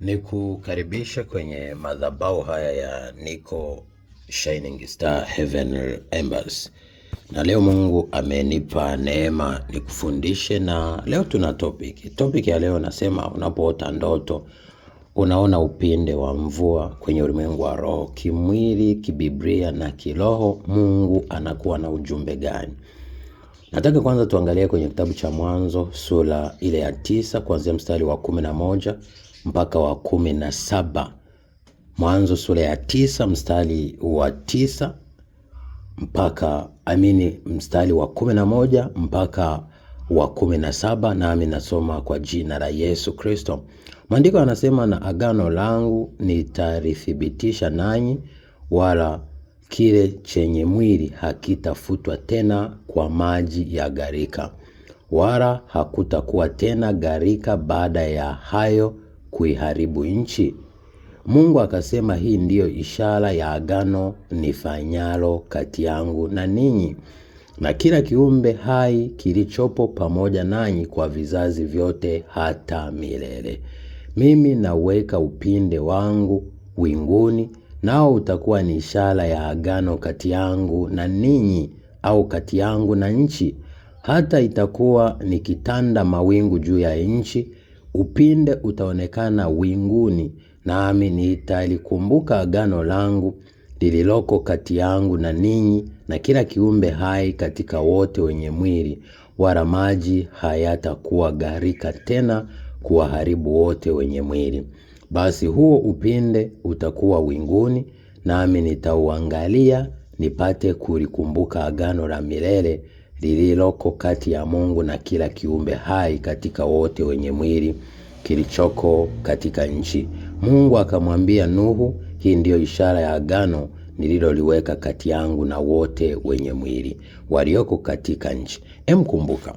Ni kukaribisha kwenye madhabahu haya ya Niko Shining Star Heaven Embassy. Na leo Mungu amenipa neema nikufundishe, na leo tuna topic ya leo nasema, unapoota ndoto unaona upinde wa mvua kwenye ulimwengu wa roho, kimwili, kibiblia na kiroho, Mungu anakuwa na ujumbe gani? Nataka kwanza tuangalie kwenye kitabu cha Mwanzo sura ile ya 9 kuanzia mstari wa 11 mpaka wa 17. Mwanzo sura ya 9 mstari wa 9 mpaka mstari wa 11 mpaka wa 17, nami nasoma kwa jina la Yesu Kristo. Maandiko yanasema, na agano langu nitalithibitisha nanyi, wala kile chenye mwili hakitafutwa tena kwa maji ya gharika, wala hakutakuwa tena gharika baada ya hayo kuiharibu nchi. Mungu akasema, hii ndiyo ishara ya agano nifanyalo kati yangu na ninyi na kila kiumbe hai kilichopo pamoja nanyi kwa vizazi vyote hata milele. Mimi naweka upinde wangu winguni, nao utakuwa ni ishara ya agano kati yangu na ninyi, au kati yangu na nchi. Hata itakuwa nikitanda mawingu juu ya nchi, upinde utaonekana winguni, nami nitalikumbuka agano langu lililoko kati yangu na ninyi na kila kiumbe hai katika wote wenye mwili, wala maji hayatakuwa gharika tena kuwaharibu wote wenye mwili. Basi huo upinde utakuwa winguni, nami nitauangalia nipate kulikumbuka agano la milele lililoko kati ya Mungu na kila kiumbe hai katika wote wenye mwili kilichoko katika nchi. Mungu akamwambia Nuhu, hii ndiyo ishara ya agano nililoliweka kati yangu na wote wenye mwili walioko katika nchi. Kumbuka,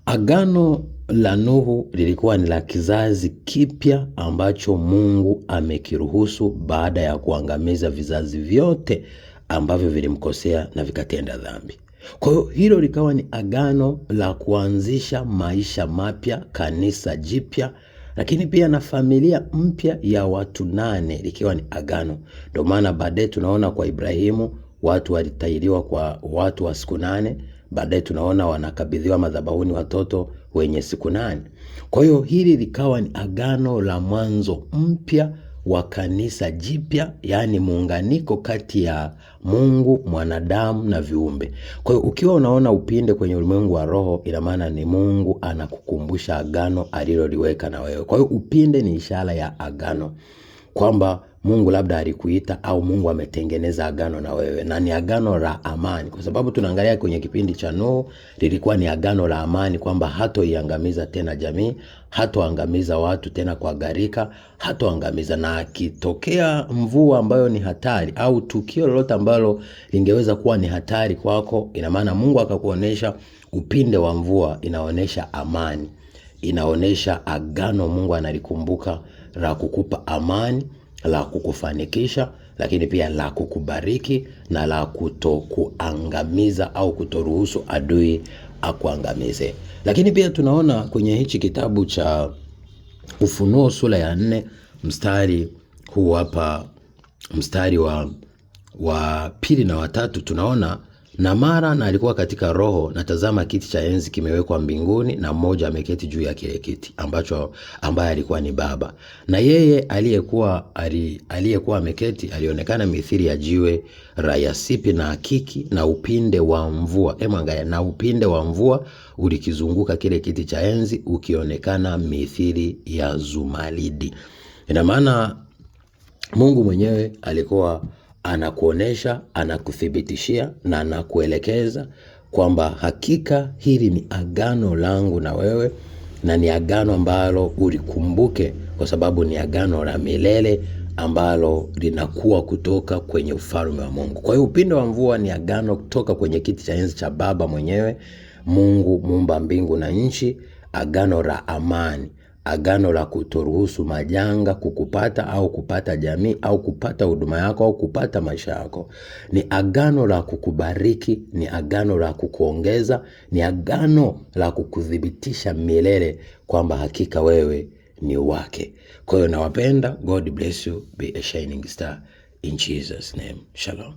agano la Nuhu lilikuwa ni la kizazi kipya ambacho Mungu amekiruhusu baada ya kuangamiza vizazi vyote ambavyo vilimkosea na vikatenda dhambi. Kwa hiyo hilo likawa ni agano la kuanzisha maisha mapya, kanisa jipya, lakini pia na familia mpya ya watu 8 likiwa ni agano. Ndio maana baadaye tunaona kwa Ibrahimu watu walitahiriwa kwa watu wa siku 8, baadaye tunaona wanakabidhiwa madhabahuni watoto wenye siku 8. Kwa hiyo hili likawa ni agano la mwanzo mpya wa kanisa jipya, yani muunganiko kati ya Mungu, mwanadamu na viumbe. Kwa hiyo ukiwa unaona upinde kwenye ulimwengu wa roho, ina maana ni Mungu anakukumbusha agano aliloliweka na wewe. Kwa hiyo upinde ni ishara ya agano, kwamba Mungu labda alikuita au Mungu ametengeneza agano na wewe, na ni agano la amani, kwa sababu tunaangalia kwenye kipindi cha Nuhu lilikuwa ni agano la amani, kwamba hatoiangamiza tena jamii, hatoangamiza watu tena kwa gharika, hatoangamiza, na akitokea mvua ambayo ni hatari au tukio lolote ambalo lingeweza kuwa ni hatari kwako, ina maana Mungu akakuonesha upinde wa mvua, inaonesha amani, inaonesha agano Mungu analikumbuka la kukupa amani, la kukufanikisha, lakini pia la kukubariki na la kutokuangamiza au kutoruhusu adui akuangamize. Lakini pia tunaona kwenye hichi kitabu cha Ufunuo sura ya 4 mstari huu hapa, mstari wa 2 na 3, tunaona, na mara na alikuwa katika roho, na tazama kiti cha enzi kimewekwa mbinguni, na mmoja ameketi juu ya kile kiti ambaye alikuwa ni Baba. Na yeye aliyekuwa ameketi alionekana mithili ya jiwe la yasipi na akiki, na upinde wa mvua. Angalia, na upinde wa mvua ulikizunguka kile kiti cha enzi, ukionekana mithili ya zumaridi. Ina maana Mungu mwenyewe alikuwa anakuonesha, anakuthibitishia na anakuelekeza kwamba hakika hili ni agano langu na wewe, na ni agano ambalo ulikumbuke, kwa sababu ni agano la milele ambalo linakuwa kutoka kwenye ufalme wa Mungu. Kwa hiyo upinde wa mvua ni agano kutoka kwenye kiti cha enzi cha Baba mwenyewe, Mungu muumba mbingu na nchi, agano la amani, agano la kutoruhusu majanga kukupata au kupata jamii au kupata huduma yako au kupata maisha yako. Ni agano la kukubariki, ni agano la kukuongeza, ni agano la kukuthibitisha milele kwamba hakika wewe ni wake. Kwa hiyo nawapenda. God bless you. Be a shining star in Jesus name. Shalom.